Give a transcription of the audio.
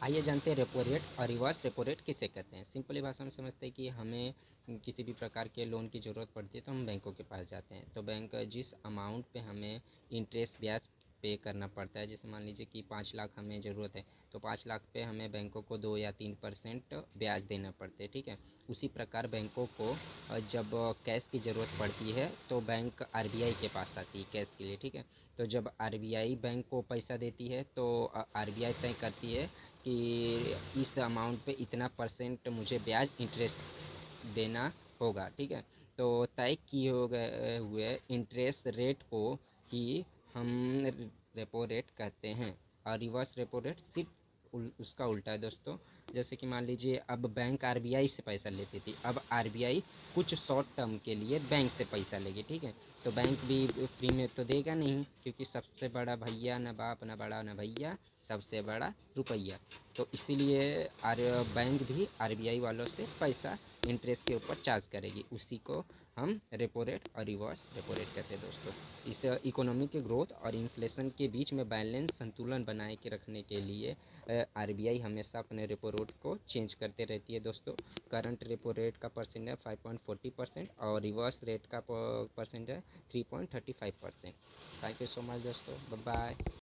आइए जानते हैं रेपो रेट और रिवर्स रेपो रेट किसे कहते हैं। सिंपली भाषा में समझते हैं कि हमें किसी भी प्रकार के लोन की ज़रूरत पड़ती है तो हम बैंकों के पास जाते हैं। तो बैंक जिस अमाउंट पे हमें इंटरेस्ट ब्याज पे करना पड़ता है, जैसे मान लीजिए कि 5 लाख हमें ज़रूरत है तो 5 लाख पे हमें बैंकों को 2 या 3% ब्याज देना पड़ता है, ठीक है। उसी प्रकार बैंकों को जब कैश की ज़रूरत पड़ती है तो बैंक आरबीआई के पास आती है कैश के लिए, ठीक है। तो जब आरबीआई बैंक को पैसा देती है तो आरबीआई तय करती है कि इस अमाउंट पे इतना परसेंट मुझे ब्याज इंटरेस्ट देना होगा, ठीक है। तो तय किए हो गए हुए इंटरेस्ट रेट को ही हम रेपो रेट कहते हैं। और रिवर्स रेपो रेट सिर्फ उसका उल्टा है दोस्तों। जैसे कि मान लीजिए अब बैंक आरबीआई से पैसा लेती थी, अब आरबीआई कुछ शॉर्ट टर्म के लिए बैंक से पैसा लेगी, ठीक है। तो बैंक भी फ्री में तो देगा नहीं, क्योंकि सबसे बड़ा भैया न बाप न बड़ा न भैया, सबसे बड़ा रुपया। तो इसीलिए आर बैंक भी आरबीआई वालों से पैसा इंटरेस्ट के ऊपर चार्ज करेगी। उसी को हम रेपो रेट और रिवर्स रेपो रेट कहते हैं दोस्तों। इस इकोनॉमी के ग्रोथ और इन्फ्लेशन के बीच में बैलेंस संतुलन बनाए के रखने के लिए आरबीआई हमेशा अपने रेपो रेट को चेंज करते रहती है दोस्तों। करंट रेपो रेट का परसेंट है 5.40% और रिवर्स रेट का परसेंट है 3.35%। थैंक यू सो मच दोस्तों, बाय बाय।